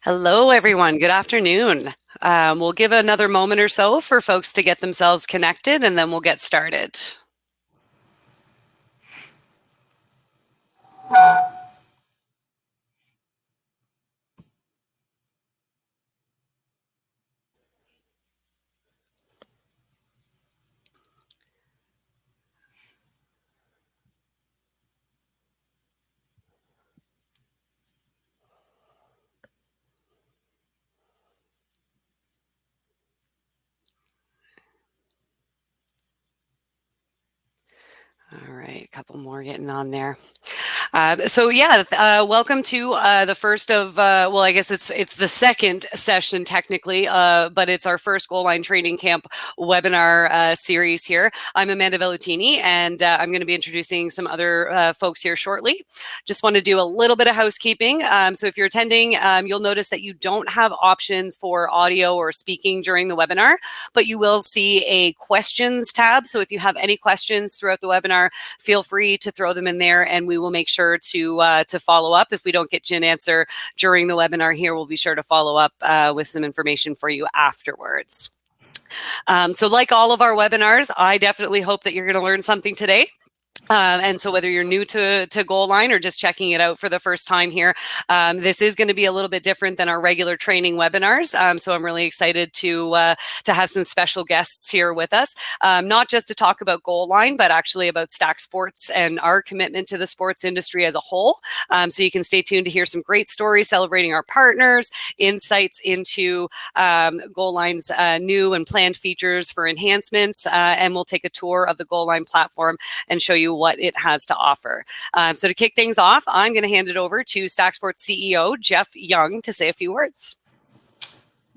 Hello, everyone. Good afternoon. We'll give another moment or so for folks to get themselves connected, and then we'll get started. All right, a couple more getting on there. Welcome to the first of well, I guess it's the second session technically, but it's our first Goalline Training Camp webinar series here. I'm Amanda Vellutini, and I'm going to be introducing some other folks here shortly. Just want to do a little bit of housekeeping. So if you're attending, you'll notice that you don't have options for audio or speaking during the webinar, but you will see a questions tab. So if you have any questions throughout the webinar, feel free to throw them in there, and we will make sure to follow up. If we don't get you an answer during the webinar here, we'll be sure to follow up with some information for you afterwards. So like all of our webinars, I definitely hope that you're going to learn something today. And so whether you're new to Goalline or just checking it out for the first time here, this is going to be a little bit different than our regular training webinars. So I'm really excited to have some special guests here with us, not just to talk about Goalline, but actually about Stack Sports and our commitment to the sports industry as a whole. So you can stay tuned to hear some great stories celebrating our partners, insights into Goalline's new and planned features for enhancements, and we'll take a tour of the Goalline platform and show you what it has to offer. So to kick things off, I'm going to hand it over to Stack Sports CEO Jeff Young to say a few words.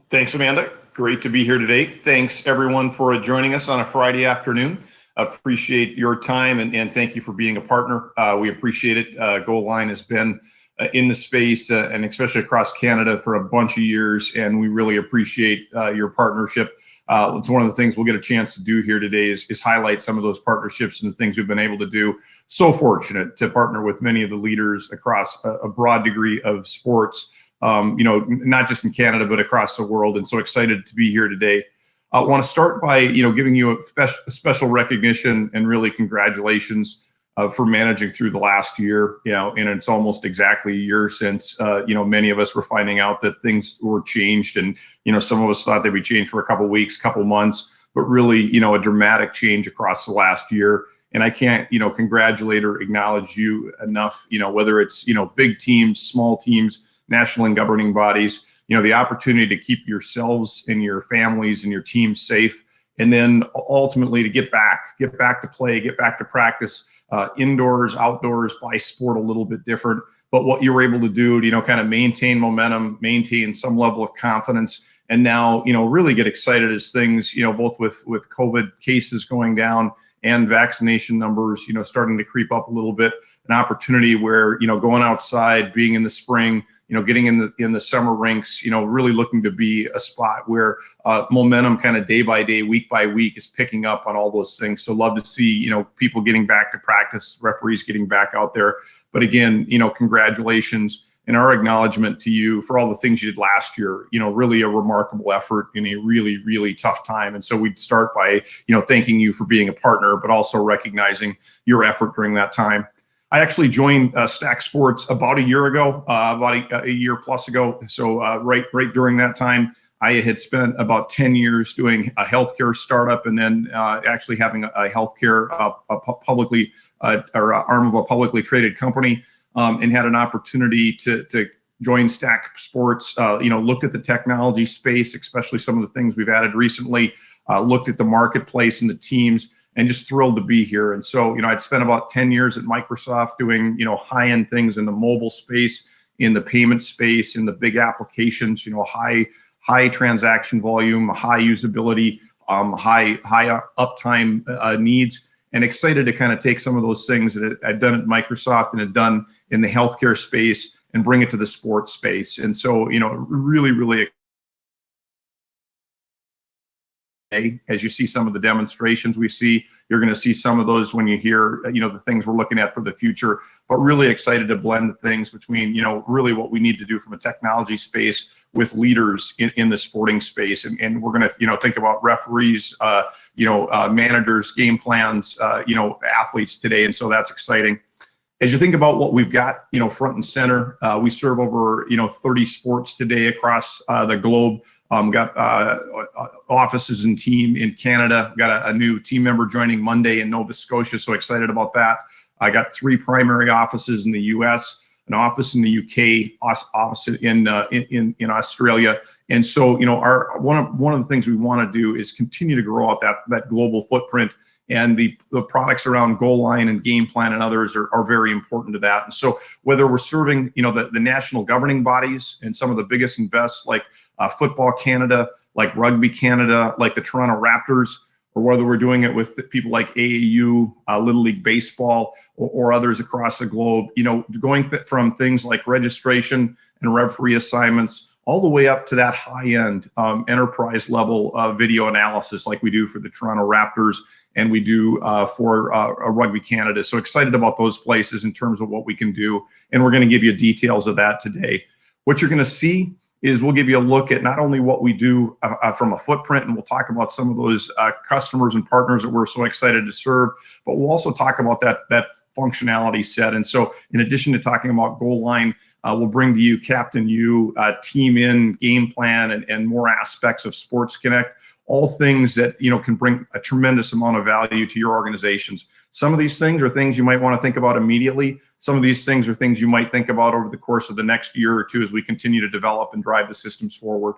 Thanks, Amanda. Great to be here today. Thanks, everyone, for joining us on a Friday afternoon. Appreciate your time, and thank you for being a partner. We appreciate it. Goalline has been in the space, and especially across Canada, for a bunch of years, and we really appreciate your partnership. It's one of the things we'll get a chance to do here today is highlight some of those partnerships and the things we've been able to do. So fortunate to partner with many of the leaders across a broad degree of sports, not just in Canada, but across the world. And so excited to be here today. I want to start by, giving you a special recognition and really congratulations for managing through the last year, and it's almost exactly a year since, many of us were finding out that things were changed, and, some of us thought they'd be changed for a couple of weeks, couple months, but really, a dramatic change across the last year. And I can't, congratulate or acknowledge you enough, whether it's, big teams, small teams, national and governing bodies, the opportunity to keep yourselves and your families and your teams safe, and then ultimately to get back to play, get back to practice, indoors, outdoors, by sport a little bit different. But what you were able to do to, kind of maintain momentum, maintain some level of confidence, and now, really get excited as things, both with COVID cases going down and vaccination numbers, starting to creep up a little bit, an opportunity where, going outside, being in the spring, getting in the summer rinks, really looking to be a spot where momentum kind of day by day, week by week is picking up on all those things. So love to see, people getting back to practice, referees getting back out there. But again, congratulations and our acknowledgement to you for all the things you did last year, really a remarkable effort in a really, really tough time. And so we'd start by, thanking you for being a partner, but also recognizing your effort during that time. I actually joined Stack Sports about a year ago, about a year plus ago. So right during that time, I had spent about 10 years doing a healthcare startup, and then actually having a healthcare publicly or arm of a publicly traded company, and had an opportunity to join Stack Sports. Looked at the technology space, especially some of the things we've added recently. Looked at the marketplace and the teams, and just thrilled to be here. And so, I'd spent about 10 years at Microsoft doing, high-end things in the mobile space, in the payment space, in the big applications, high transaction volume, high usability, high uptime needs, and excited to kind of take some of those things that I'd done at Microsoft and had done in the healthcare space and bring it to the sports space. And so, really, really as you see some of the demonstrations we see. You're going to see some of those when you hear, the things we're looking at for the future, but really excited to blend things between, really what we need to do from a technology space with leaders in the sporting space. And we're going to, think about referees, managers, game plans, athletes today. And so that's exciting. As you think about what we've got, front and center, we serve over, 30 sports today across the globe. Got offices and team in Canada. Got a new team member joining Monday in Nova Scotia. So excited about that. I got 3 primary offices in the U.S., an office in the U.K., office in Australia. And so, one of the things we want to do is continue to grow out that global footprint. And the products around Goalline and Game Plan and others are very important to that. And so whether we're serving, the national governing bodies and some of the biggest and best, like Football Canada, like Rugby Canada, like the Toronto Raptors, or whether we're doing it with people like AAU, Little League Baseball, or others across the globe, going from things like registration and referee assignments all the way up to that high-end enterprise level video analysis like we do for the Toronto Raptors and we do for Rugby Canada. So excited about those places in terms of what we can do. And we're going to give you details of that today. What you're going to see is we'll give you a look at not only what we do from a footprint, and we'll talk about some of those customers and partners that we're so excited to serve, but we'll also talk about that functionality set. And so in addition to talking about Goalline, we'll bring to you Captain U, Team In, Game Plan, and more aspects of Sports Connect. All things that can bring a tremendous amount of value to your organizations. Some of these things are things you might want to think about immediately. Some of these things are things you might think about over the course of the next year or two as we continue to develop and drive the systems forward.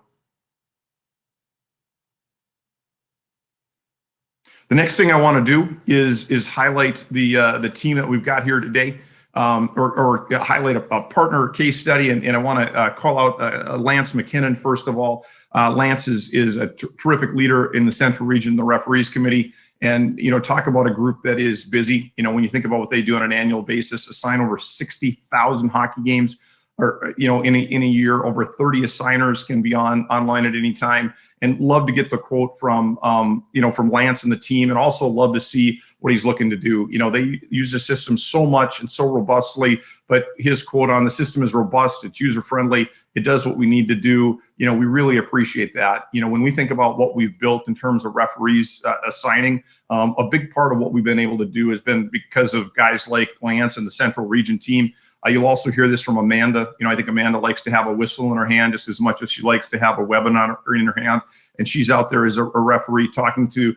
The next thing I want to do is highlight the team that we've got here today, or highlight a partner case study, and I want to call out Lance McKinnon first of all. Lance is a terrific leader in the Central Region, the Referees Committee, and talk about a group that is busy. When you think about what they do on an annual basis, assign over 60,000 hockey games, or in a year. Over 30 assigners can be online at any time. And love to get the quote from from Lance and the team, and also love to see what he's looking to do. They use the system so much and so robustly, but his quote on the system is robust, it's user friendly, it does what we need to do. We really appreciate that. When we think about what we've built in terms of referees assigning, a big part of what we've been able to do has been because of guys like Lance and the Central Region team. You'll also hear this from Amanda. I think Amanda likes to have a whistle in her hand just as much as she likes to have a webinar in her hand. And she's out there as a referee talking to,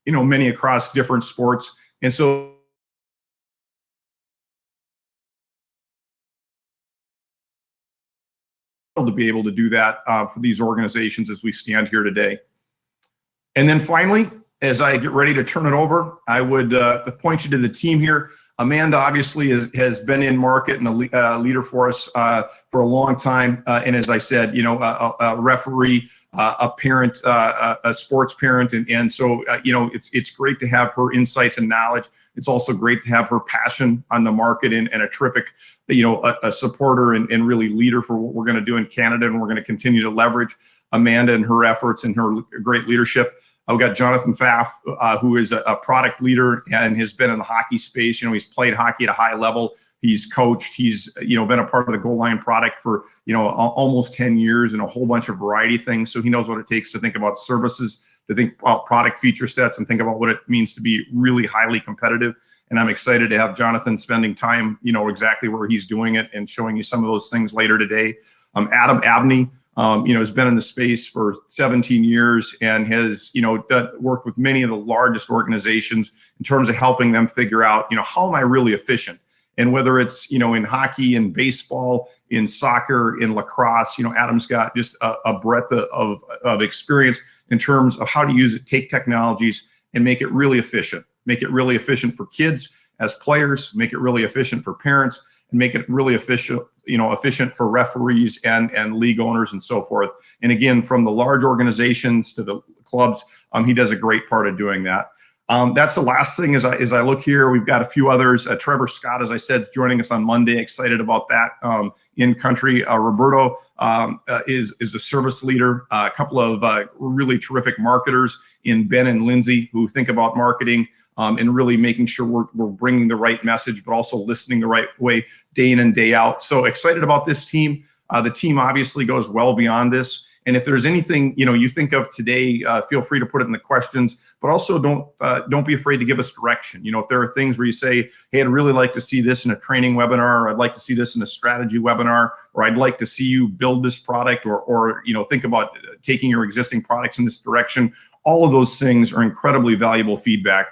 many across different sports. And so to be able to do that for these organizations as we stand here today. And then finally, as I get ready to turn it over, I would point you to the team here. Amanda obviously has been in market and a leader for us for a long time. And as I said, a referee, a parent, a sports parent. And so, it's great to have her insights and knowledge. It's also great to have her passion on the market and a terrific, a supporter and really leader for what we're going to do in Canada. And we're going to continue to leverage Amanda and her efforts and her great leadership. We've got Jonathan Pfaff, who is a product leader and has been in the hockey space. He's played hockey at a high level. He's coached. He's been a part of the Goalline product for almost 10 years and a whole bunch of variety of things. So he knows what it takes to think about services, to think about product feature sets, and think about what it means to be really highly competitive. And I'm excited to have Jonathan spending time, exactly where he's doing it and showing you some of those things later today. Adam Abney, has been in the space for 17 years and has, worked with many of the largest organizations in terms of helping them figure out, how am I really efficient? And whether it's, in hockey, in baseball, in soccer, in lacrosse, Adam's got just a breadth of experience in terms of how to use it, take technologies and make it really efficient. Make it really efficient for kids as players, make it really efficient for parents, and make it really efficient for referees and league owners and so forth. And again, from the large organizations to the clubs, he does a great part of doing that. That's the last thing as I look here. We've got a few others. Trevor Scott, as I said, is joining us on Monday. Excited about that in country. Roberto is a service leader, a couple of really terrific marketers in Ben and Lindsay who think about marketing and really making sure we're bringing the right message, but also listening the right way day in and day out. So excited about this team. The team obviously goes well beyond this. And if there's anything you think of today, feel free to put it in the questions. But also don't be afraid to give us direction. If there are things where you say, "Hey, I'd really like to see this in a training webinar," or "I'd like to see this in a strategy webinar," or "I'd like to see you build this product," or think about taking your existing products in this direction. All of those things are incredibly valuable feedback.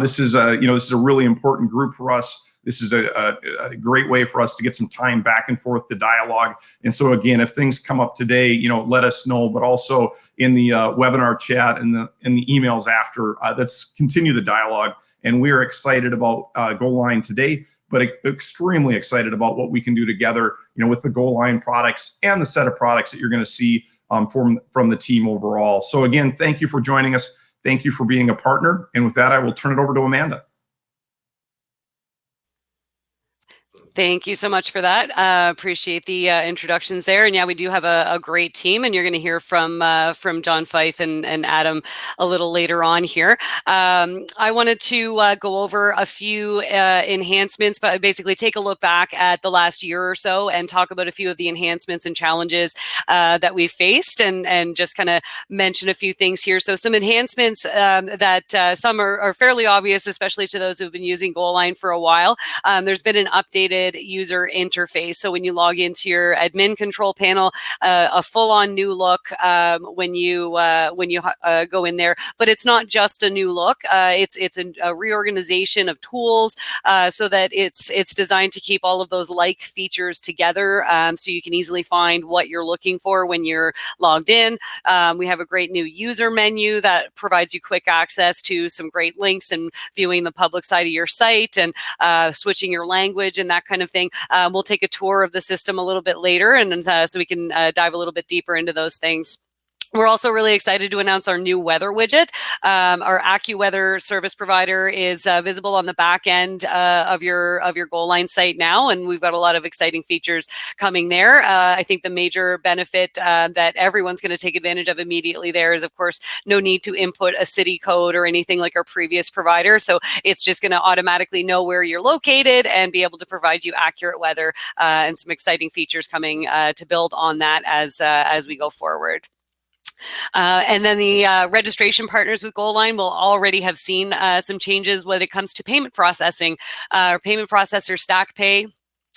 This is a really important group for us. This is a great way for us to get some time back and forth to dialogue. And so again, if things come up today, let us know, but also in the webinar chat and the emails after, let's continue the dialogue. And we are excited about Goalline today, but extremely excited about what we can do together, with the Goalline products and the set of products that you're going to see from the team overall. So again, thank you for joining us. Thank you for being a partner. And with that, I will turn it over to Amanda. Thank you so much for that. Appreciate the introductions there. And yeah, we do have a great team, and you're going to hear from John Fife and Adam a little later on here. I wanted to go over a few enhancements, but basically take a look back at the last year or so and talk about a few of the enhancements and challenges that we faced, and just kind of mention a few things here. So some enhancements that some are fairly obvious, especially to those who've been using Goalline for a while. There's been an updated user interface. So when you log into your admin control panel, a full-on new look when you go in there. But it's not just a new look. It's a reorganization of tools so that it's designed to keep all of those like features together, so you can easily find what you're looking for when you're logged in. We have a great new user menu that provides you quick access to some great links and viewing the public side of your site, and switching your language and that kind of thing. We'll take a tour of the system a little bit later, and so we can dive a little bit deeper into those things. We're also really excited to announce our new weather widget. Our AccuWeather service provider is visible on the back end of your Goalline site now, and we've got a lot of exciting features coming there. I think the major benefit that everyone's going to take advantage of immediately there is, of course, no need to input a city code or anything like our previous provider. So it's just going to automatically know where you're located and be able to provide you accurate weather, and some exciting features coming to build on that as we go forward. And then the registration partners with Goalline will already have seen some changes when it comes to payment processing. Our payment processor StackPay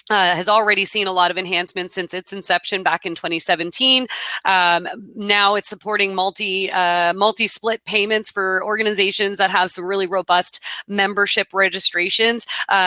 has already seen a lot of enhancements since its inception back in 2017. Now it's supporting multi-split payments for organizations that have some really robust membership registrations.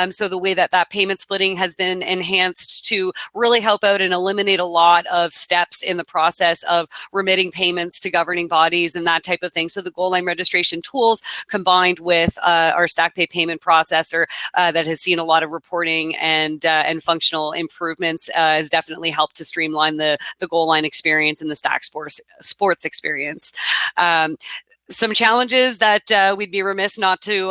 So the way that payment splitting has been enhanced to really help out and eliminate a lot of steps in the process of remitting payments to governing bodies and that type of thing. So the Goalline registration tools combined with our StackPay payment processor that has seen a lot of reporting and functional improvements has definitely helped to streamline the Goalline experience and the Stack Sports experience. Some challenges that we'd be remiss not to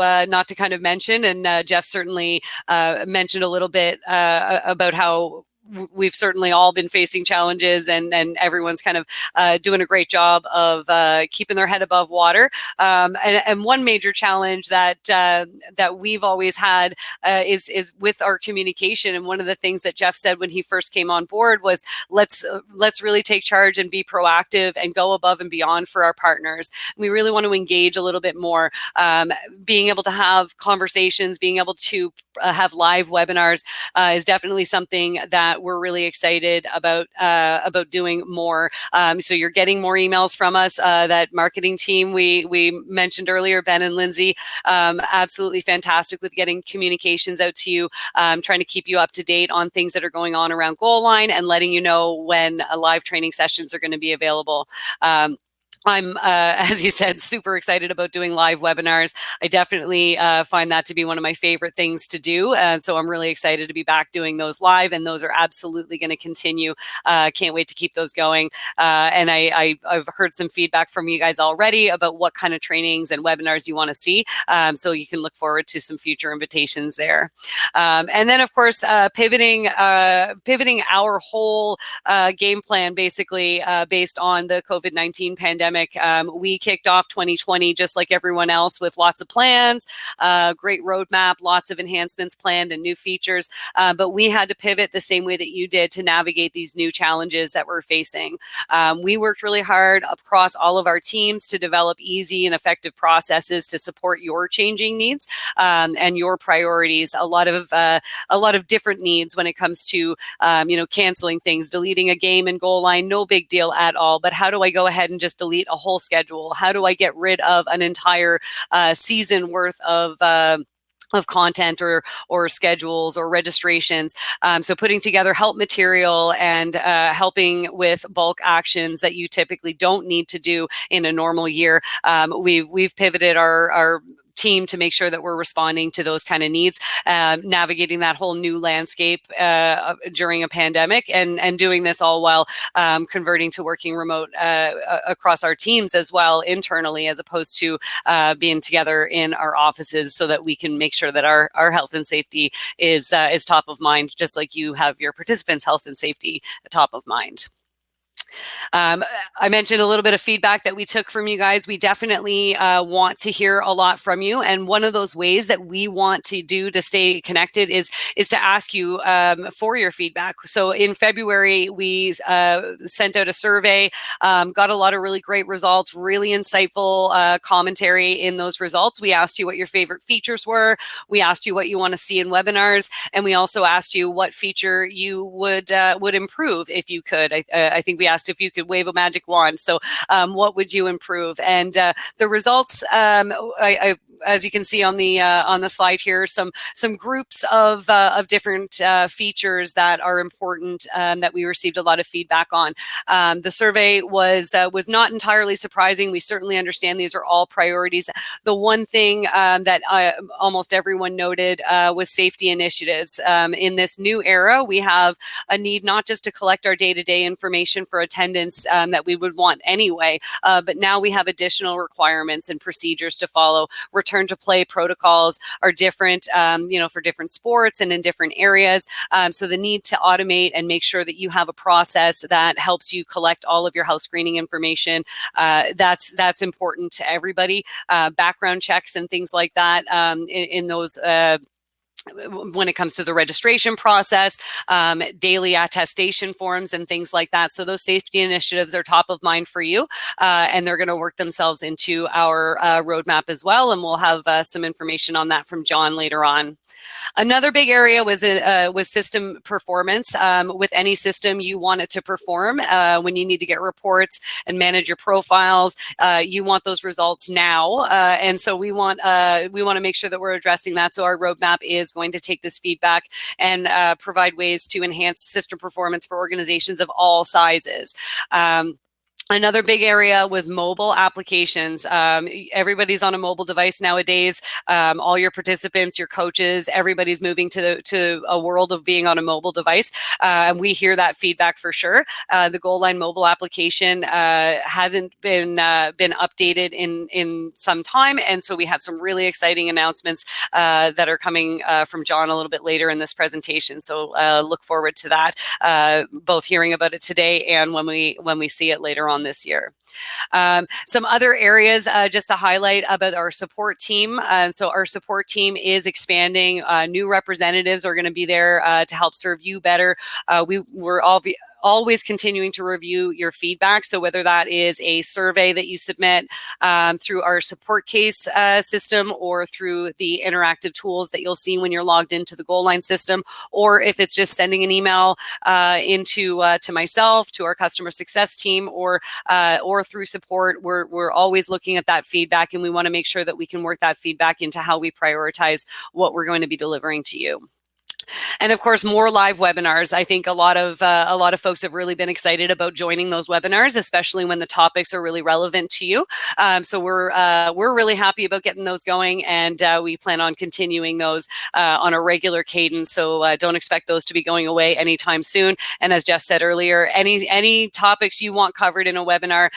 kind of mention, and Jeff certainly mentioned a little bit about how we've certainly all been facing challenges, and everyone's kind of doing a great job of keeping their head above water. And one major challenge that we've always had is with our communication. And one of the things that Jeff said when he first came on board was, let's really take charge and be proactive and go above and beyond for our partners. We really want to engage a little bit more, being able to have conversations, being able to have live webinars is definitely something that we're really excited about doing more. So you're getting more emails from us. That marketing team we mentioned earlier, Ben and Lindsay, absolutely fantastic with getting communications out to you, trying to keep you up to date on things that are going on around Goalline and letting you know when live training sessions are going to be available. I'm, as you said, super excited about doing live webinars. I definitely find that to be one of my favorite things to do. So I'm really excited to be back doing those live, and those are absolutely going to continue. Can't wait to keep those going. And I've heard some feedback from you guys already about what kind of trainings and webinars you want to see. So you can look forward to some future invitations there. And then, of course, pivoting our whole game plan, basically based on the COVID-19 pandemic. We kicked off 2020 just like everyone else with lots of plans, great roadmap, lots of enhancements planned and new features. But we had to pivot the same way that you did to navigate these new challenges that we're facing. We worked really hard across all of our teams to develop easy and effective processes to support your changing needs and your priorities. A lot of different needs when it comes to canceling things, deleting a game in Goalline, no big deal at all. But how do I go ahead and just delete a whole schedule? How do I get rid of an entire season worth of content or schedules or registrations? So putting together help material and helping with bulk actions that you typically don't need to do in a normal year. We've pivoted our team to make sure that we're responding to those kind of needs, navigating that whole new landscape during a pandemic, and doing this all while converting to working remote across our teams as well internally, as opposed to being together in our offices, so that we can make sure that our health and safety is top of mind, just like you have your participants' health and safety top of mind. I mentioned a little bit of feedback that we took from you guys. We definitely want to hear a lot from you. And one of those ways that we want to do to stay connected is to ask you for your feedback. So in February, we sent out a survey, got a lot of really great results, really insightful commentary in those results. We asked you what your favorite features were. We asked you what you want to see in webinars. And we also asked you what feature you would improve if you could. I think we asked if you could wave a magic wand. So what would you improve? And the results, as you can see on the slide here, some groups of different features that are important that we received a lot of feedback on. The survey was not entirely surprising. We certainly understand these are all priorities. The one thing that almost everyone noted was safety initiatives. In this new era, we have a need not just to collect our day-to-day information for attendance that we would want anyway, but now we have additional requirements and procedures to follow. Return to play protocols are different, for different sports and in different areas. So the need to automate and make sure that you have a process that helps you collect all of your health screening information, that's important to everybody. Background checks and things like that in those when it comes to the registration process, daily attestation forms and things like that. So those safety initiatives are top of mind for you, and they're going to work themselves into our roadmap as well. And we'll have some information on that from John later on. Another big area was system performance. With any system, you want it to perform when you need to get reports and manage your profiles. You want those results now, and so we want to make sure that we're addressing that. So our roadmap is going to take this feedback and provide ways to enhance system performance for organizations of all sizes. Another big area was mobile applications. Everybody's on a mobile device nowadays. All your participants, your coaches, everybody's moving to a world of being on a mobile device. And we hear that feedback for sure. The Goalline mobile application hasn't been updated in some time, and so we have some really exciting announcements that are coming from John a little bit later in this presentation. So look forward to that, both hearing about it today and when we see it later on this year. Some other areas just to highlight about our support team. So our support team is expanding. New representatives are going to be there to help serve you better. We're always continuing to review your feedback. So whether that is a survey that you submit through our support case system, or through the interactive tools that you'll see when you're logged into the Goalline system, or if it's just sending an email to myself, to our customer success team, or through support, we're always looking at that feedback, and we want to make sure that we can work that feedback into how we prioritize what we're going to be delivering to you. And of course, more live webinars. I think a lot of folks have really been excited about joining those webinars, especially when the topics are really relevant to you. So we're really happy about getting those going, and we plan on continuing those on a regular cadence. So don't expect those to be going away anytime soon. And as Jeff said earlier, any topics you want covered in a webinar,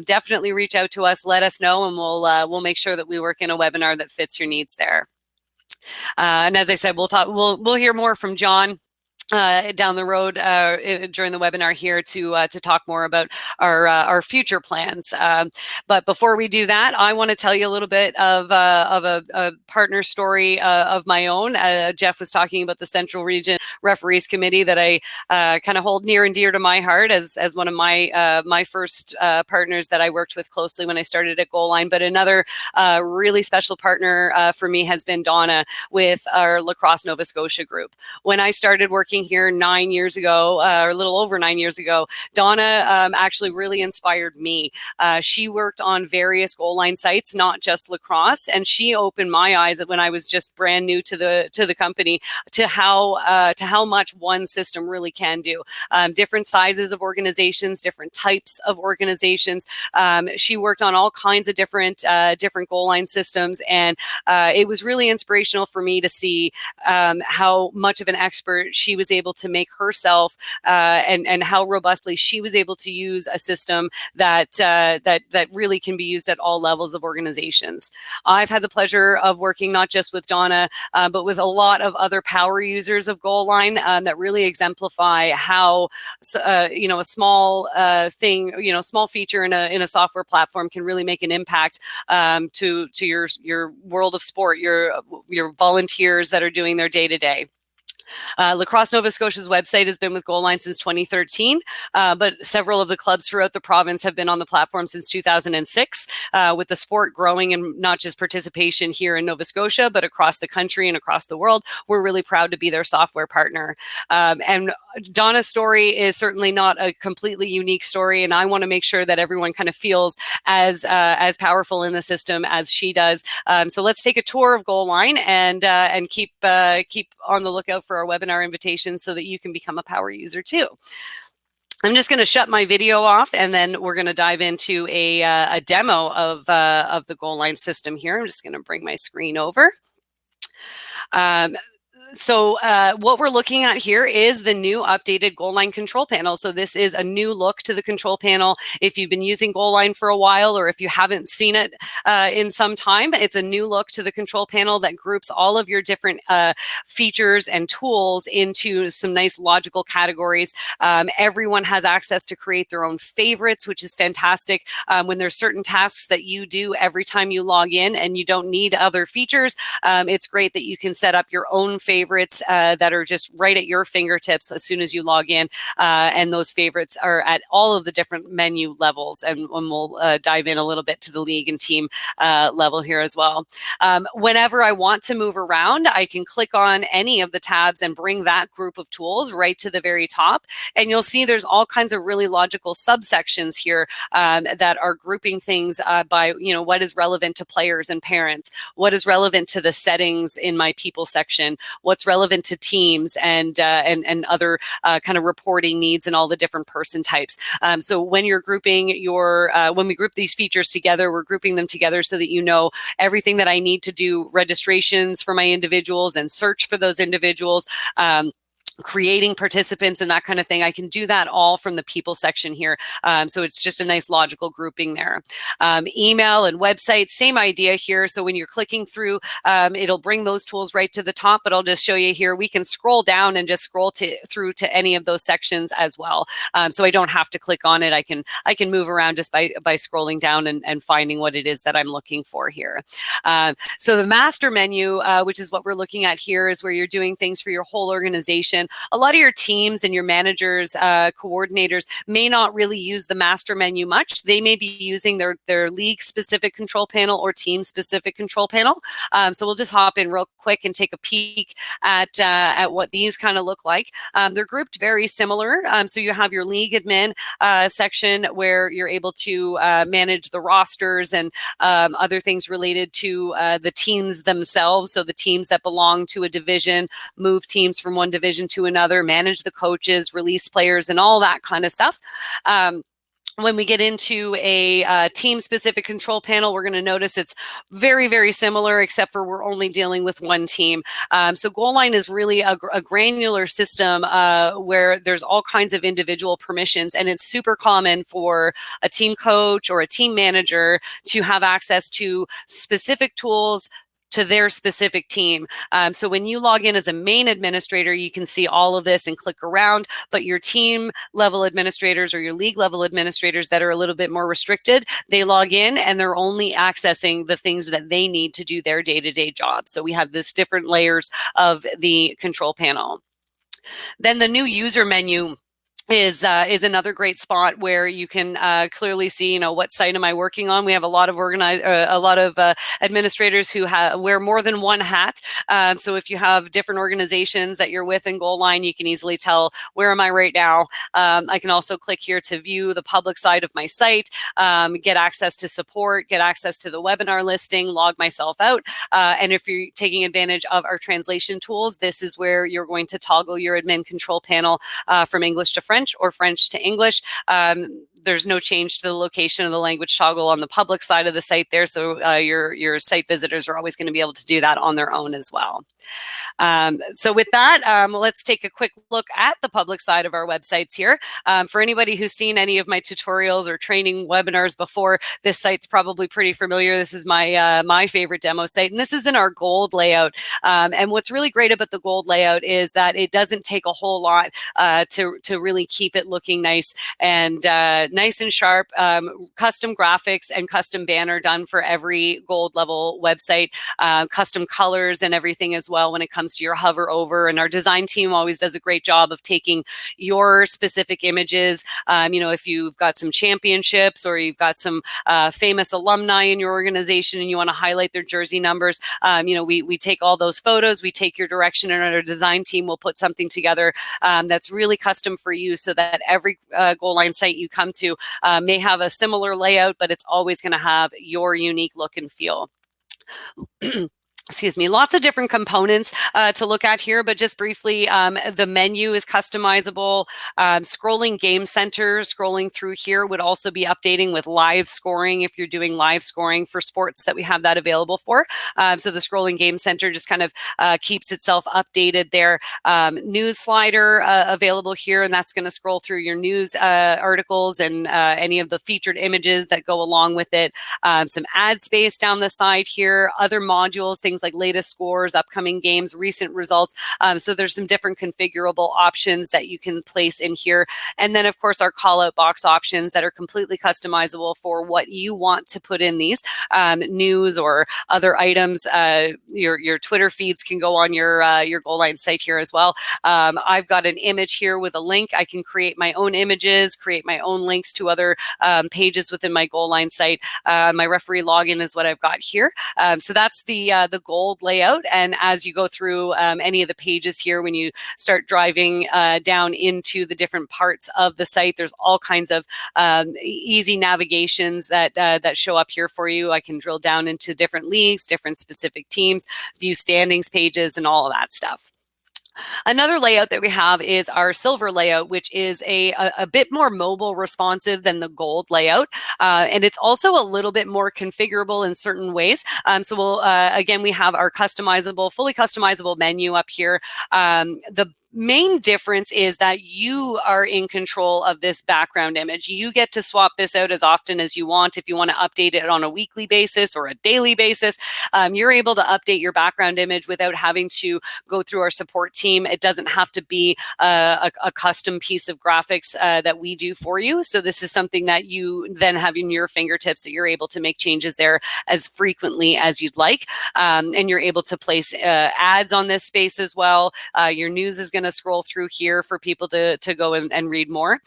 definitely reach out to us. Let us know, and we'll make sure that we work in a webinar that fits your needs there. And as I said, we'll hear more from John down the road during the webinar here to talk more about our future plans. But before we do that, I want to tell you a little bit of a partner story of my own. Jeff was talking about the Central Region Referees Committee that I kind of hold near and dear to my heart as one of my first partners that I worked with closely when I started at Goalline. But another really special partner for me has been Donna with our Lacrosse Nova Scotia group. When I started working here 9 years ago, or a little over 9 years ago, Donna actually really inspired me. She worked on various Goalline sites, not just lacrosse, and she opened my eyes when I was just brand new to the company to how much one system really can do. Different sizes of organizations, different types of organizations. She worked on all kinds of different Goalline systems, and it was really inspirational for me to see how much of an expert she was able to make herself, and how robustly she was able to use a system that really can be used at all levels of organizations. I've had the pleasure of working not just with Donna, but with a lot of other power users of Goalline that really exemplify how a small thing, small feature in a software platform can really make an impact to your world of sport, your volunteers that are doing their day-to-day. Lacrosse Nova Scotia's website has been with Goalline since 2013, but several of the clubs throughout the province have been on the platform since 2006, with the sport growing and not just participation here in Nova Scotia, but across the country and across the world. We're really proud to be their software partner. And Donna's story is certainly not a completely unique story, and I want to make sure that everyone kind of feels as powerful in the system as she does. So let's take a tour of Goalline and keep on the lookout for our webinar invitations so that you can become a power user too. I'm just going to shut my video off, and then we're going to dive into a demo of the Goalline system here. I'm just going to bring my screen over. So what we're looking at here is the new updated Goalline control panel. So this is a new look to the control panel. If you've been using Goalline for a while, or if you haven't seen it in some time, it's a new look to the control panel that groups all of your different features and tools into some nice logical categories. Everyone has access to create their own favorites, which is fantastic. When there's certain tasks that you do every time you log in and you don't need other features, it's great that you can set up your own favorites that are just right at your fingertips as soon as you log in. And those favorites are at all of the different menu levels. And we'll dive in a little bit to the league and team level here as well. Whenever I want to move around, I can click on any of the tabs and bring that group of tools right to the very top. And you'll see there's all kinds of really logical subsections here that are grouping things by, what is relevant to players and parents, what is relevant to the settings in my people section, what's relevant to teams and other kind of reporting needs and all the different person types. So when you're grouping when we group these features together, we're grouping them together so that you know everything that I need to do registrations for my individuals and search for those individuals. Creating participants and that kind of thing. I can do that all from the people section here. So it's just a nice logical grouping there. Email and website, same idea here. So when you're clicking through, it'll bring those tools right to the top, but I'll just show you here. We can scroll down and just scroll through to any of those sections as well. So I don't have to click on it. I can move around just by scrolling down and finding what it is that I'm looking for here. So the master menu, which is what we're looking at here, is where you're doing things for your whole organization. development, a lot of your teams and your managers, coordinators may not really use the master menu much. They may be using their league specific control panel or team specific control panel. So we'll just hop in real quick and take a peek at what these kind of look like. They're grouped very similar. So you have your league admin section where you're able to manage the rosters and other things related to the teams themselves. So the teams that belong to a division, move teams from one division to another, manage the coaches, release players, and all that kind of stuff. When we get into a team-specific control panel, we're going to notice it's very, very similar, except for we're only dealing with one team. So Goalline is really a granular system where there's all kinds of individual permissions, and it's super common for a team coach or a team manager to have access to specific tools to their specific team. So when you log in as a main administrator, you can see all of this and click around, but your team level administrators or your league level administrators that are a little bit more restricted, they log in and they're only accessing the things that they need to do their day-to-day job. So we have this different layers of the control panel. Then the new user menu is another great spot where you can clearly see, what site am I working on. We have a lot of administrators who wear more than one hat. So if you have different organizations that you're with in Goalline, you can easily tell where am I right now. I can also click here to view the public side of my site, get access to support, get access to the webinar listing, log myself out. And if you're taking advantage of our translation tools, this is where you're going to toggle your admin control panel from English to French or French to English. There's no change to the location of the language toggle on the public side of the site there. So your site visitors are always going to be able to do that on their own as well. So with that, let's take a quick look at the public side of our websites here. For anybody who's seen any of my tutorials or training webinars before, this site's probably pretty familiar. This is my favorite demo site, and this is in our gold layout. And what's really great about the gold layout is that it doesn't take a whole lot to really keep it looking nice and sharp. Custom graphics and custom banner done for every gold level website, custom colors and everything as well when it comes to your hover over. And our design team always does a great job of taking your specific images. If you've got some championships or you've got some famous alumni in your organization and you want to highlight their jersey numbers, we take all those photos, we take your direction, and our design team will put something together that's really custom for you, so that every Goalline site you come to may have a similar layout, but it's always going to have your unique look and feel. Excuse me, lots of different components to look at here, but just briefly, the menu is customizable. Scrolling game center, scrolling through here would also be updating with live scoring if you're doing live scoring for sports that we have that available for. So the scrolling game center just kind of keeps itself updated there. News slider available here, and that's going to scroll through your news articles and any of the featured images that go along with it. Some ad space down the side here, other modules, things like latest scores, upcoming games, recent results. So there's some different configurable options that you can place in here. And then of course our call out box options that are completely customizable for what you want to put in these news or other items. Your Twitter feeds can go on your Goalline site here as well. I've got an image here with a link. I can create my own images, create my own links to other pages within my Goalline site. My referee login is what I've got here. So that's the gold layout. And as you go through any of the pages here, when you start driving down into the different parts of the site, there's all kinds of easy navigations that show up here for you. I can drill down into different leagues, different specific teams, view standings pages, and all of that stuff. Another layout that we have is our silver layout, which is a bit more mobile responsive than the gold layout. And it's also a little bit more configurable in certain ways. So we'll, again, we have our customizable, fully customizable menu up here. The main difference is that you are in control of this background image. You get to swap this out as often as you want. If you want to update it on a weekly basis or a daily basis, you're able to update your background image without having to go through our support team. It doesn't have to be a custom piece of graphics that we do for you. So this is something that you then have in your fingertips, that you're able to make changes there as frequently as you'd like. And you're able to place ads on this space as well. Your news is going to scroll through here for people to go and read more.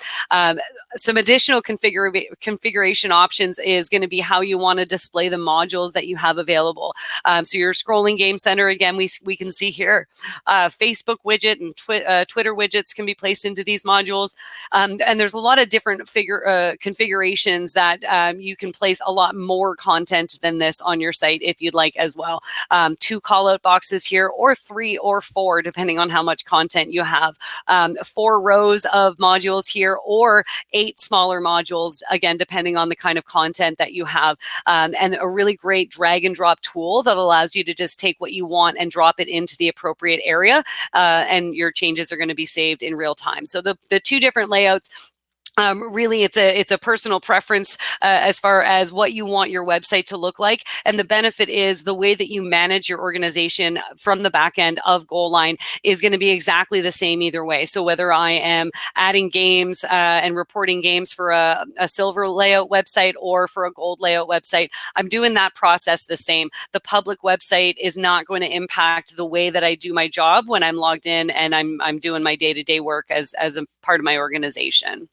Some additional configuration options is going to be how you want to display the modules that you have available. So your scrolling game center, again, we can see here, Facebook widget and Twitter widgets can be placed into these modules. And there's a lot of different configurations that you can place a lot more content than this on your site if you'd like as well. 2 call-out boxes here, or 3 or 4, depending on how much content you have. 4 rows of modules here, or 8 smaller modules, again, depending on the kind of content that you have. And a really great drag and drop tool that allows you to just take what you want and drop it into the appropriate area, and your changes are going to be saved in real time. So the 2 different layouts, really, it's a personal preference as far as what you want your website to look like. And the benefit is the way that you manage your organization from the back end of Goalline is going to be exactly the same either way. So whether I am adding games and reporting games for a silver layout website or for a gold layout website, I'm doing that process the same. The public website is not going to impact the way that I do my job when I'm logged in and I'm doing my day-to-day work as a part of my organization.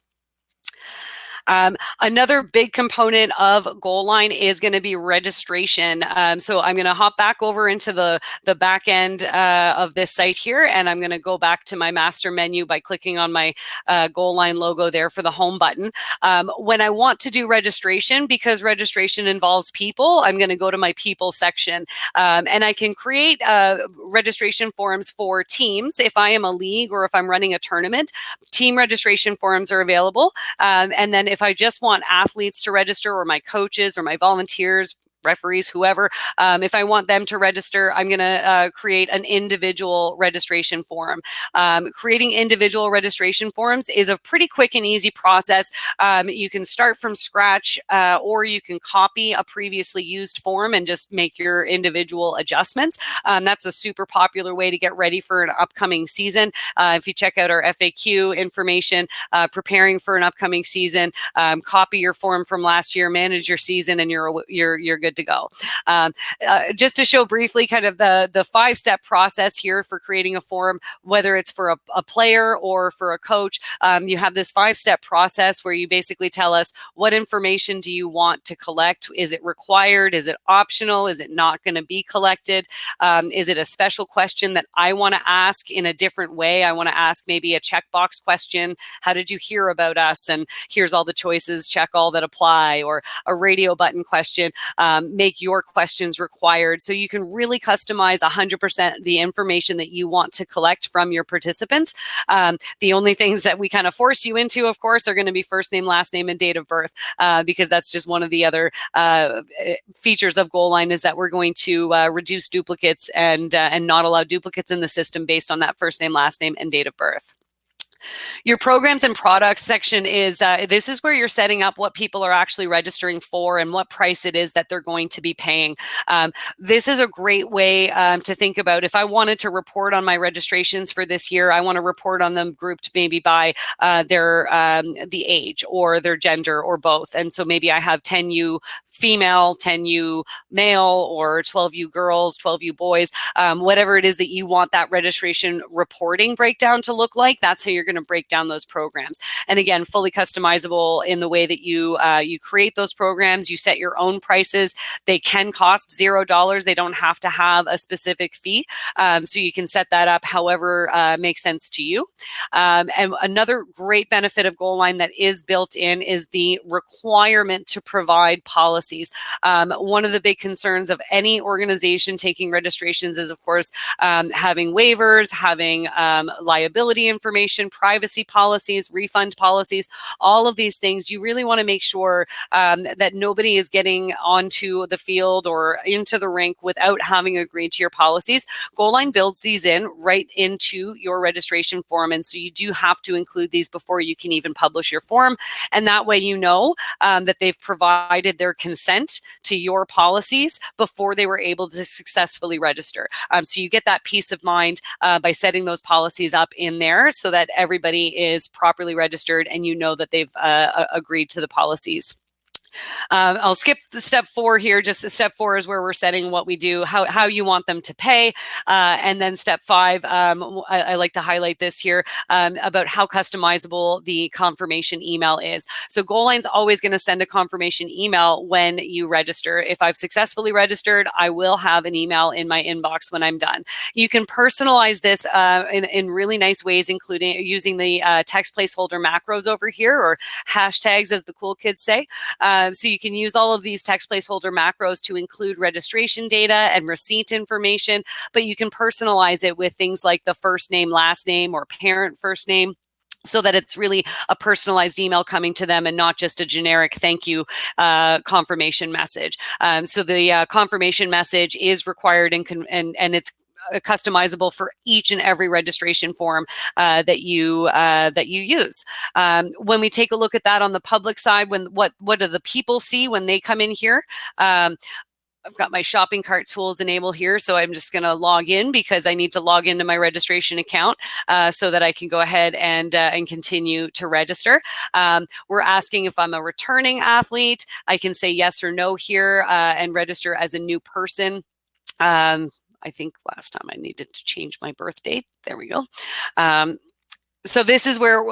Another big component of Goalline is going to be registration. So I'm going to hop back over into the back end of this site here, and I'm going to go back to my master menu by clicking on my Goalline logo there for the home button. When I want to do registration, because registration involves people, I'm going to go to my people section, and I can create registration forms for teams. If I am a league or if I'm running a tournament, team registration forms are available. And then if I just want athletes to register, or my coaches or my volunteers, referees, whoever, if I want them to register, I'm going to create an individual registration form. Creating individual registration forms is a pretty quick and easy process. You can start from scratch, or you can copy a previously used form and just make your individual adjustments. That's a super popular way to get ready for an upcoming season. If you check out our FAQ information, preparing for an upcoming season, copy your form from last year, manage your season, and you're good to go. Just to show briefly kind of the 5-step process here for creating a form, whether it's for a player or for a coach, you have this 5-step process where you basically tell us what information do you want to collect. Is it required? Is it optional? Is it not going to be collected? Is it a special question that I want to ask in a different way? I want to ask maybe a checkbox question. How did you hear about us? And here's all the choices, check all that apply. Or a radio button question. Make your questions required. So you can really customize 100% the information that you want to collect from your participants. The only things that we kind of force you into, of course, are going to be first name, last name, and date of birth, because that's just one of the other features of Goalline, is that we're going to reduce duplicates and not allow duplicates in the system based on that first name, last name, and date of birth. Your programs and products section is, this is where you're setting up what people are actually registering for and what price it is that they're going to be paying. This is a great way to think about. If I wanted to report on my registrations for this year, I want to report on them grouped maybe by the age or their gender or both. And so maybe I have 10U female, 10U male, or 12U girls, 12U boys, whatever it is that you want that registration reporting breakdown to look like, that's how you're going to break down those programs. And again, fully customizable in the way that you create those programs. You set your own prices. They can cost $0. They don't have to have a specific fee. So you can set that up however makes sense to you. And another great benefit of Goalline that is built in is the requirement to provide policies. One of the big concerns of any organization taking registrations is, of course, having waivers, having liability information, privacy policies, refund policies, all of these things. You really want to make sure that nobody is getting onto the field or into the rink without having agreed to your policies. Goalline builds these in right into your registration form, and so you do have to include these before you can even publish your form, and that way you know that they've provided their consent to your policies before they were able to successfully register. So you get that peace of mind by setting those policies up in there so that everybody is properly registered and you know that they've agreed to the policies. I'll skip the step 4 here. Just step 4 is where we're setting what we do, how you want them to pay. And then step 5, I like to highlight this here about how customizable the confirmation email is. So Goalline's always going to send a confirmation email when you register. If I've successfully registered, I will have an email in my inbox when I'm done. You can personalize this in really nice ways, including using the text placeholder macros over here, or hashtags as the cool kids say. So you can use all of these text placeholder macros to include registration data and receipt information, but you can personalize it with things like the first name, last name, or parent first name, so that it's really a personalized email coming to them and not just a generic thank you confirmation message. So the confirmation message is required and it's customizable for each and every registration form that you use. When we take a look at that on the public side, what do the people see when they come in here? I've got my shopping cart tools enabled here, so I'm just going to log in because I need to log into my registration account so that I can go ahead and continue to register. We're asking if I'm a returning athlete. I can say yes or no here and register as a new person. I think last time I needed to change my birth date. There we go. So this is where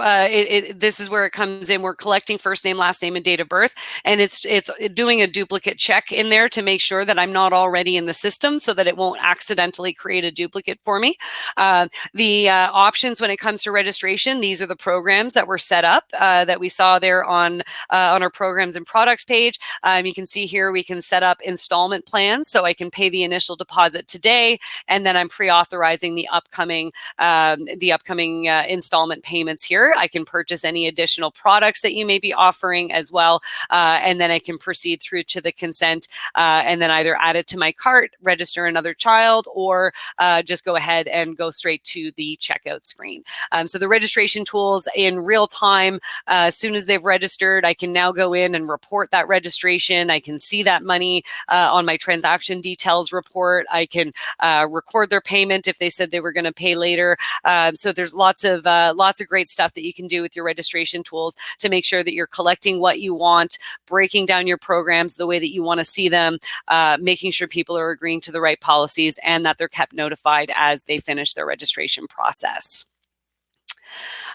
it comes in. We're collecting first name, last name, and date of birth, and it's doing a duplicate check in there to make sure that I'm not already in the system, so that it won't accidentally create a duplicate for me. The options when it comes to registration, these are the programs that were set up that we saw there on our programs and products page. You can see here we can set up installment plans, so I can pay the initial deposit today, and then I'm pre-authorizing the upcoming installment payments here. I can purchase any additional products that you may be offering as well, and then I can proceed through to the consent and then either add it to my cart, register another child, or just go ahead and go straight to the checkout screen. So the registration tools in real time, as soon as they've registered, I can now go in and report that registration. I can see that money on my transaction details report. I can record their payment if they said they were going to pay later. So there's lots of great stuff that you can do with your registration tools to make sure that you're collecting what you want, breaking down your programs the way that you want to see them, making sure people are agreeing to the right policies, and that they're kept notified as they finish their registration process.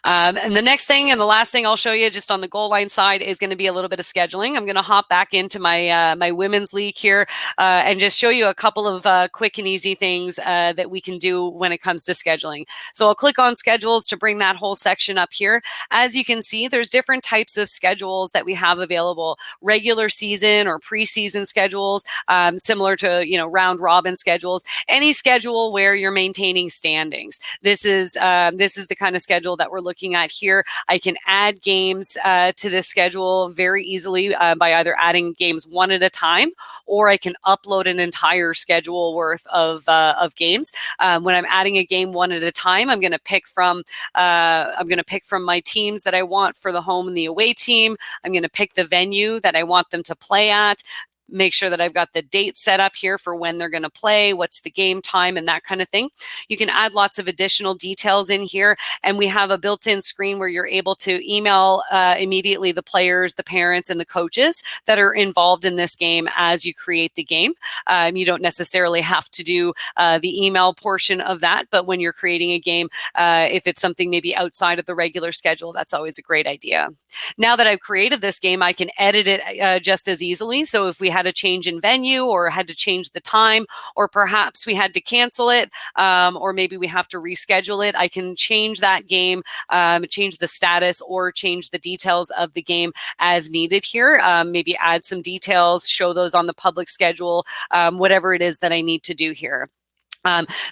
And the next thing and the last thing I'll show you just on the Goalline side is going to be a little bit of scheduling. I'm going to hop back into my my women's league here and just show you a couple of quick and easy things that we can do when it comes to scheduling. So I'll click on schedules to bring that whole section up here. As you can see, there's different types of schedules that we have available: regular season or preseason schedules, similar to round robin schedules. Any schedule where you're maintaining standings. This is the kind of schedule that we're looking at here. I can add games to this schedule very easily by either adding games one at a time, or I can upload an entire schedule worth of games. When I'm adding a game one at a time, I'm going to pick from my teams that I want for the home and the away team. I'm going to pick the venue that I want them to play at. Make sure that I've got the date set up here for when they're going to play, what's the game time, and that kind of thing. You can add lots of additional details in here, and we have a built-in screen where you're able to email immediately the players, the parents, and the coaches that are involved in this game as you create the game. You don't necessarily have to do the email portion of that, but when you're creating a game, if it's something maybe outside of the regular schedule, that's always a great idea. Now that I've created this game, I can edit it just as easily. So if we had a change in venue, or had to change the time, or perhaps we had to cancel it, or maybe we have to reschedule it, I can change that game, change the status, or change the details of the game as needed here. Maybe add some details, show those on the public schedule, whatever it is that I need to do here.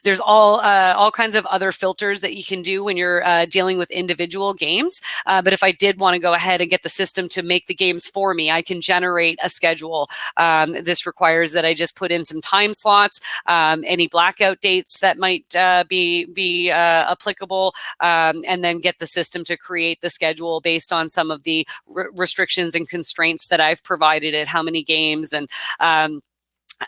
There's all kinds of other filters that you can do when you're dealing with individual games. But if I did want to go ahead and get the system to make the games for me, I can generate a schedule. This requires that I just put in some time slots, any blackout dates that might be applicable, and then get the system to create the schedule based on some of the restrictions and constraints that I've provided it, how many games, and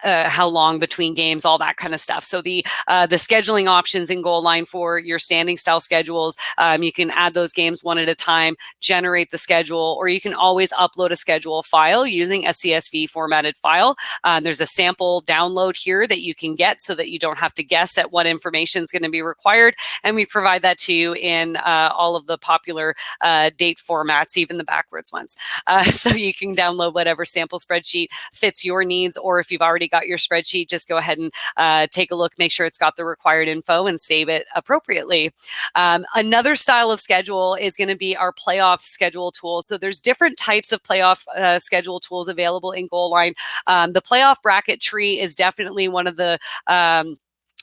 how long between games, all that kind of stuff. So the scheduling options in Goalline for your standing style schedules, you can add those games one at a time, generate the schedule, or you can always upload a schedule file using a CSV formatted file. There's a sample download here that you can get so that you don't have to guess at what information is going to be required. And we provide that to you in all of the popular date formats, even the backwards ones. So you can download whatever sample spreadsheet fits your needs, or if you've already got your spreadsheet, just go ahead and take a look, make sure it's got the required info, and save it appropriately. Another style of schedule is going to be our playoff schedule tool. So there's different types of playoff schedule tools available in Goalline. The playoff bracket tree is definitely one of the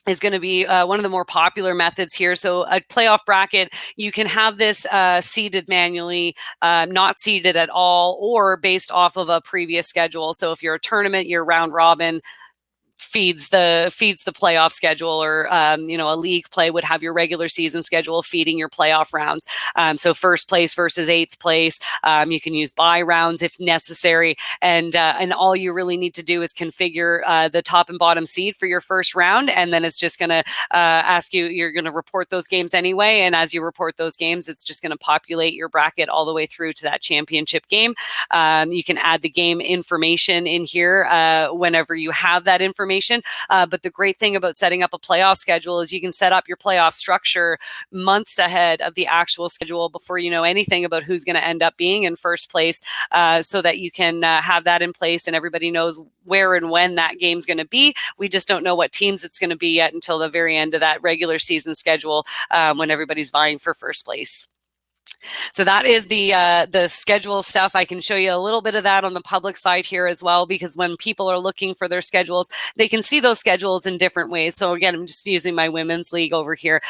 is going to be one of the more popular methods here. So a playoff bracket, you can have this seeded manually, not seeded at all, or based off of a previous schedule. So if you're a tournament, you're round robin, feeds the playoff schedule, or a league play would have your regular season schedule feeding your playoff rounds. So first place versus eighth place. You can use bye rounds if necessary, and all you really need to do is configure the top and bottom seed for your first round, and then it's just going to ask you. You're going to report those games anyway, and as you report those games, it's just going to populate your bracket all the way through to that championship game. You can add the game information in here whenever you have that information. But the great thing about setting up a playoff schedule is you can set up your playoff structure months ahead of the actual schedule before you know anything about who's going to end up being in first place, so that you can have that in place and everybody knows where and when that game's going to be. We just don't know what teams it's going to be yet until the very end of that regular season schedule, when everybody's vying for first place. So that is the schedule stuff. I can show you a little bit of that on the public side here as well, because when people are looking for their schedules, they can see those schedules in different ways. So again, I'm just using my women's league over here.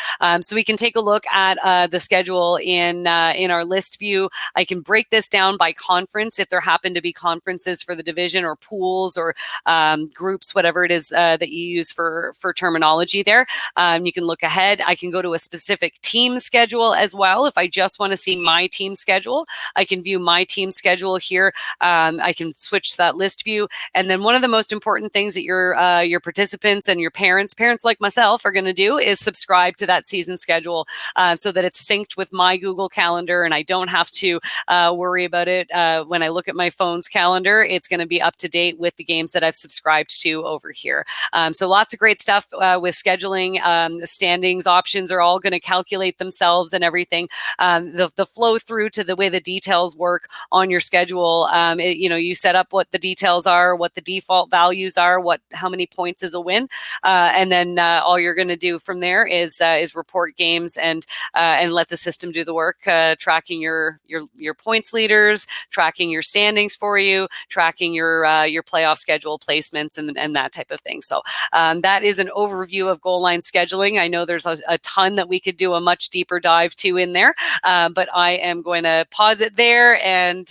So we can take a look at the schedule in our list view. I can break this down by conference if there happen to be conferences for the division, or pools, or groups, whatever it is that you use for terminology there. You can look ahead. I can go to a specific team schedule as well. If I just want to see my team schedule, I can view my team schedule here. I can switch to that list view. And then one of the most important things that your participants and your parents like myself are going to do is subscribe to that season schedule, so that it's synced with my Google Calendar, and I don't have to worry about it. When I look at my phone's calendar, it's going to be up to date with the games that I've subscribed to over here. So lots of great stuff with scheduling. The standings options are all going to calculate themselves and everything. The flow through to the way the details work on your schedule. You set up what the details are, what the default values are, how many points is a win, and then all you're going to do from there is report games and let the system do the work, tracking your points leaders, tracking your standings for you, tracking your playoff schedule placements, and that type of thing. So that is an overview of Goalline scheduling. I know there's a ton that we could do a much deeper dive to in there, but I am going to pause it there and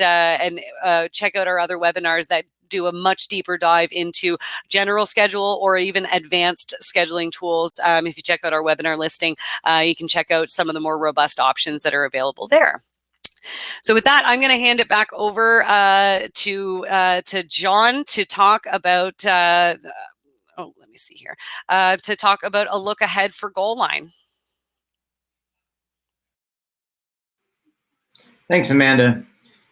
check out our other webinars that do a much deeper dive into general schedule or even advanced scheduling tools. If you check out our webinar listing, you can check out some of the more robust options that are available there. So with that, I'm going to hand it back over to John to talk about, let me see here, to talk about a look ahead for Goalline. Thanks, Amanda.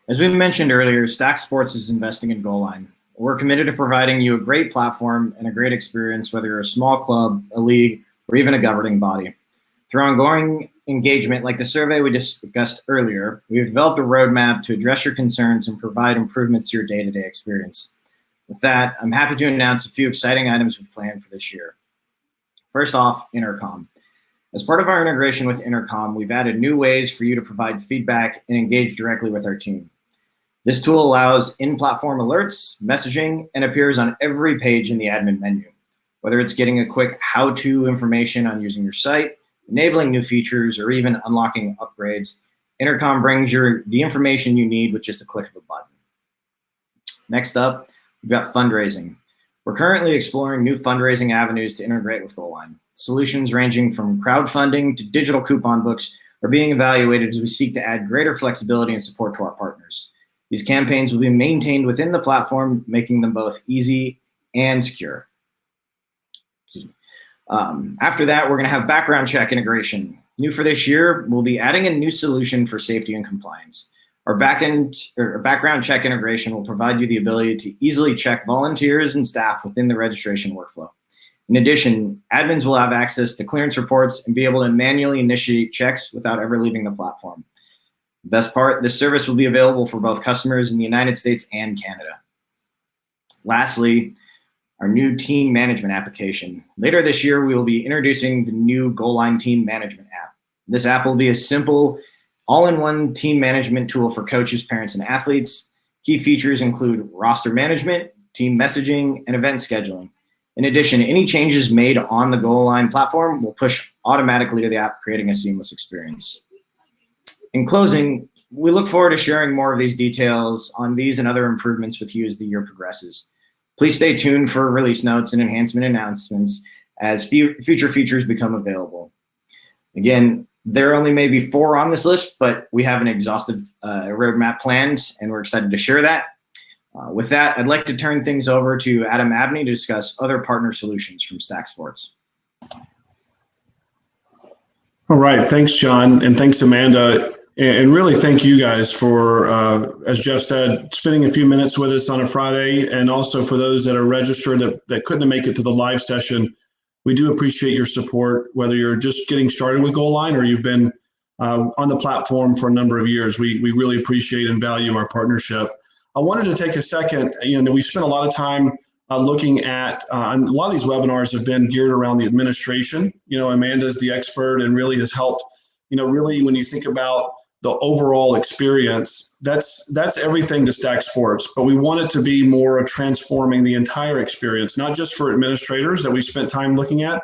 As we mentioned earlier, Stack Sports is investing in Goalline. We're committed to providing you a great platform and a great experience, whether you're a small club, a league, or even a governing body. Through ongoing engagement like the survey we discussed earlier, we've developed a roadmap to address your concerns and provide improvements to your day-to-day experience. With that, I'm happy to announce a few exciting items we've planned for this year. First off, Intercom. As part of our integration with Intercom, we've added new ways for you to provide feedback and engage directly with our team. This tool allows in-platform alerts, messaging, and appears on every page in the admin menu. Whether it's getting a quick how-to information on using your site, enabling new features, or even unlocking upgrades, Intercom brings the information you need with just a click of a button. Next up, we've got fundraising. We're currently exploring new fundraising avenues to integrate with Goalline. Solutions ranging from crowdfunding to digital coupon books are being evaluated as we seek to add greater flexibility and support to our partners. These campaigns will be maintained within the platform, making them both easy and secure. After that, we're going to have background check integration. New for this year, we'll be adding a new solution for safety and compliance. Our background check integration will provide you the ability to easily check volunteers and staff within the registration workflow. In addition, admins will have access to clearance reports and be able to manually initiate checks without ever leaving the platform. The best part, this service will be available for both customers in the United States and Canada. Lastly, our new team management application. Later this year, we will be introducing the new Goalline team management app. This app will be a simple, all-in-one team management tool for coaches, parents, and athletes. Key features include roster management, team messaging, and event scheduling. In addition, any changes made on the Goalline platform will push automatically to the app, creating a seamless experience. In closing, we look forward to sharing more of these details on these and other improvements with you as the year progresses. Please stay tuned for release notes and enhancement announcements as future features become available. Again, there only may be 4 on this list, but we have an exhaustive roadmap planned, and we're excited to share that. With that, I'd like to turn things over to Adam Abney to discuss other partner solutions from Stack Sports. All right, thanks, John, and thanks, Amanda. And really thank you guys for, as Jeff said, spending a few minutes with us on a Friday, and also for those that are registered that couldn't make it to the live session. We do appreciate your support, whether you're just getting started with Goalline or you've been on the platform for a number of years. We really appreciate and value our partnership. I wanted to take a second, we spent a lot of time looking at, a lot of these webinars have been geared around the administration. Amanda's the expert and really has helped, really when you think about the overall experience, that's everything to Stack Sports, but we want it to be more of transforming the entire experience, not just for administrators that we spent time looking at,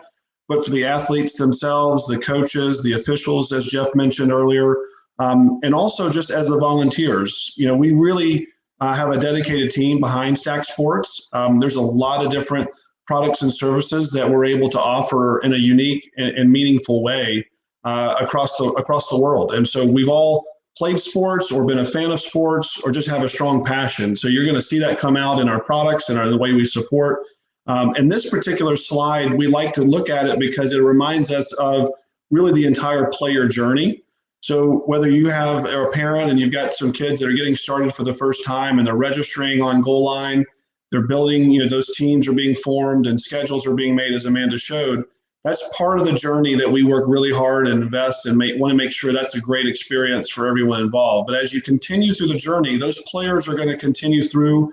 but for the athletes themselves, the coaches, the officials, as Jeff mentioned earlier, and also just as the volunteers. We really have a dedicated team behind Stack Sports. There's a lot of different products and services that we're able to offer in a unique and meaningful way across the world. And so we've all played sports or been a fan of sports or just have a strong passion. So you're going to see that come out in our products and the way we support. And this particular slide, we like to look at it because it reminds us of really the entire player journey. So whether you are a parent and you've got some kids that are getting started for the first time and they're registering on Goalline, they're building, those teams are being formed and schedules are being made, as Amanda showed. That's part of the journey that we work really hard and invest and want to make sure that's a great experience for everyone involved. But as you continue through the journey, those players are going to continue through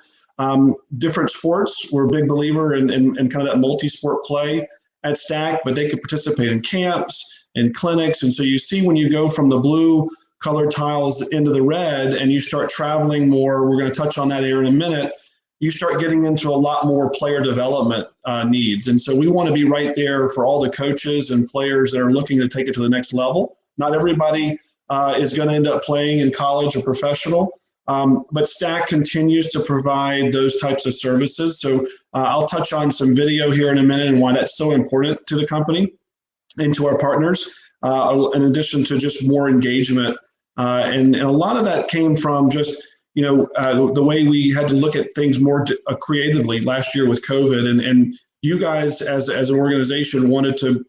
different sports. We're a big believer in kind of that multi-sport play at Stack, but they could participate in camps and clinics. And so you see when you go from the blue colored tiles into the red and you start traveling more, we're going to touch on that here in a minute, you start getting into a lot more player development needs. And so we want to be right there for all the coaches and players that are looking to take it to the next level. Not everybody is going to end up playing in college or professional, but Stack continues to provide those types of services. So I'll touch on some video here in a minute and why that's so important to the company and to our partners, in addition to just more engagement. And a lot of that came from just the way we had to look at things more creatively last year with COVID, and you guys as an organization wanted to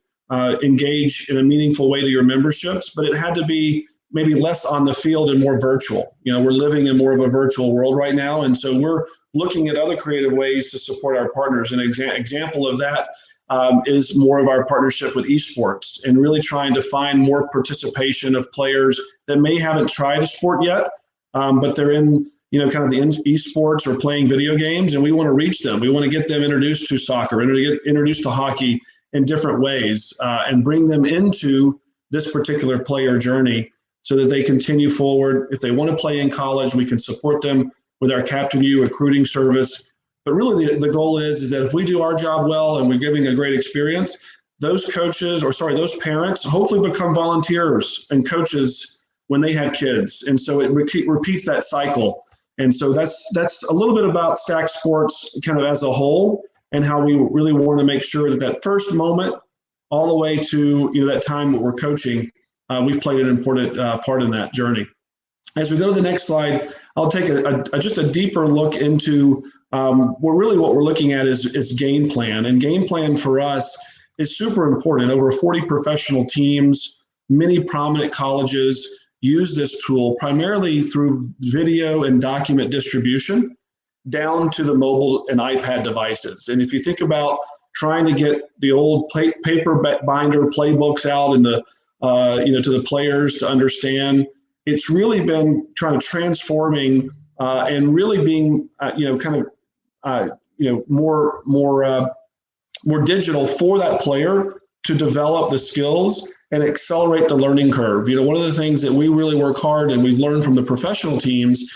engage in a meaningful way to your memberships, but it had to be maybe less on the field and more virtual. We're living in more of a virtual world right now, and so we're looking at other creative ways to support our partners. An example of that is more of our partnership with esports and really trying to find more participation of players that haven't tried a sport yet, but they're in kind of the esports or playing video games, and we want to reach them. We want to get them introduced to soccer, introduced to hockey in different ways, and bring them into this particular player journey so that they continue forward. If they want to play in college, we can support them with our Captain U recruiting service. But really the goal is that if we do our job well and we're giving a great experience, those parents hopefully become volunteers and coaches when they have kids. And so it repeats that cycle. And so that's a little bit about Stack Sports kind of as a whole and how we really want to make sure that first moment all the way to that time that we're coaching, we've played an important part in that journey. As we go to the next slide, I'll take just a deeper look into what we're looking at is game plan. And game plan for us is super important. Over 40 professional teams, many prominent colleges use this tool primarily through video and document distribution down to the mobile and iPad devices. And if you think about trying to get the old paper binder playbooks out and to the players to understand, it's really been trying to transforming and really being more digital for that player to develop the skills and accelerate the learning curve. One of the things that we really work hard and we've learned from the professional teams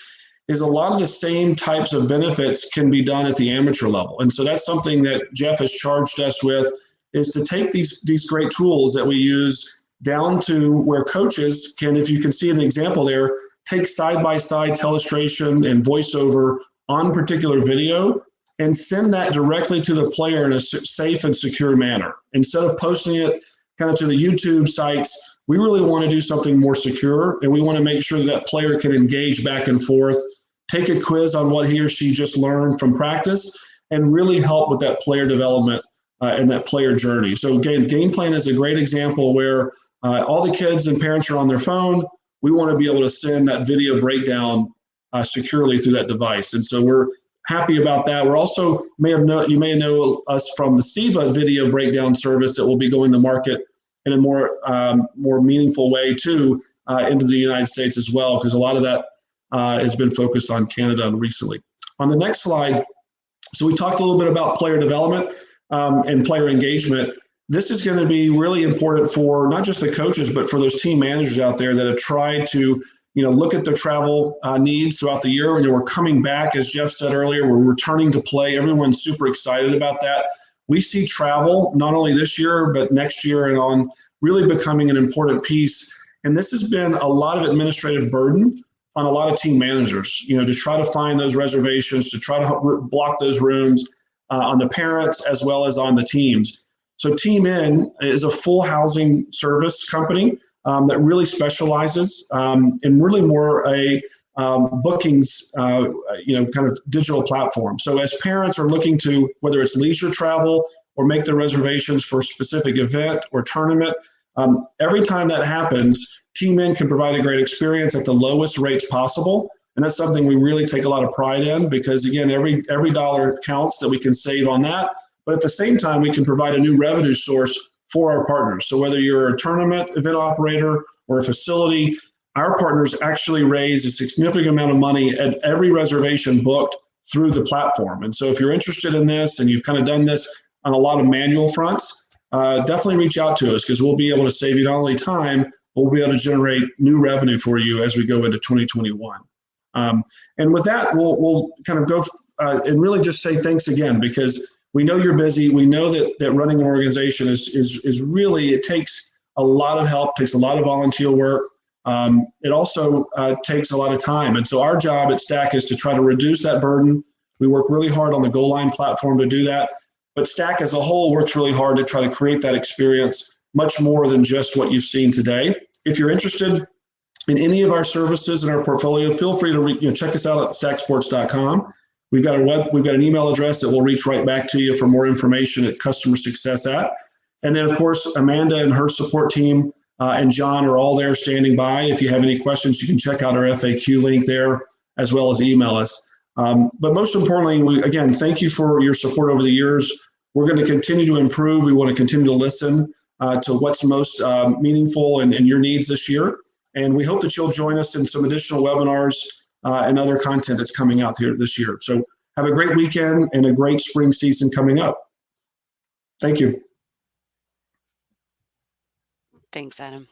is a lot of the same types of benefits can be done at the amateur level. And so that's something that Jeff has charged us with, is to take these great tools that we use down to where coaches can, if you can see an example there, take side-by-side telestration and voiceover on particular video and send that directly to the player in a safe and secure manner. Instead of posting it kind of to the YouTube sites, we really want to do something more secure, and we want to make sure that player can engage back and forth, take a quiz on what he or she just learned from practice, and really help with that player development and that player journey. So again, game plan is a great example where all the kids and parents are on their phone. We want to be able to send that video breakdown securely through that device. And so we're happy about that. We're also, you may know us from the SIVA video breakdown service that will be going to market in a more meaningful way too into the United States as well, because a lot of that has been focused on Canada recently. On the next slide, so we talked a little bit about player development and player engagement. This is going to be really important for not just the coaches, but for those team managers out there that have tried to look at their travel needs throughout the year. And we're coming back, as Jeff said earlier, we're returning to play. Everyone's super excited about that. We see travel, not only this year, but next year and on, really becoming an important piece. And this has been a lot of administrative burden on a lot of team managers, to try to find those reservations, to try to block those rooms on the parents as well as on the teams. So Team In is a full housing service company that really specializes in really more a bookings, kind of digital platform. So as parents are looking to, whether it's leisure travel or make their reservations for a specific event or tournament, every time that happens, Team In can provide a great experience at the lowest rates possible. And that's something we really take a lot of pride in, because again, every dollar counts that we can save on that. But at the same time, we can provide a new revenue source for our partners. So whether you're a tournament event operator or a facility, our partners actually raise a significant amount of money at every reservation booked through the platform. And so if you're interested in this and you've kind of done this on a lot of manual fronts, definitely reach out to us, because we'll be able to save you not only time, but we'll be able to generate new revenue for you as we go into 2021. And with that, we'll kind of go and really just say thanks again, because we know you're busy. We know that running an organization is really, it takes a lot of help, takes a lot of volunteer work. It also takes a lot of time. And so our job at Stack is to try to reduce that burden. We work really hard on the Goalline platform to do that. But Stack as a whole works really hard to try to create that experience much more than just what you've seen today. If you're interested in any of our services in our portfolio, feel free to check us out at stacksports.com. We've got an email address that will reach right back to you for more information at customer success at. And then of course, Amanda and her support team and John are all there standing by. If you have any questions, you can check out our FAQ link there, as well as email us. But most importantly, again, thank you for your support over the years. We're going to continue to improve. We want to continue to listen to what's most meaningful in your needs this year. And we hope that you'll join us in some additional webinars and other content that's coming out here this year. So have a great weekend and a great spring season coming up. Thank you. Thanks, Adam.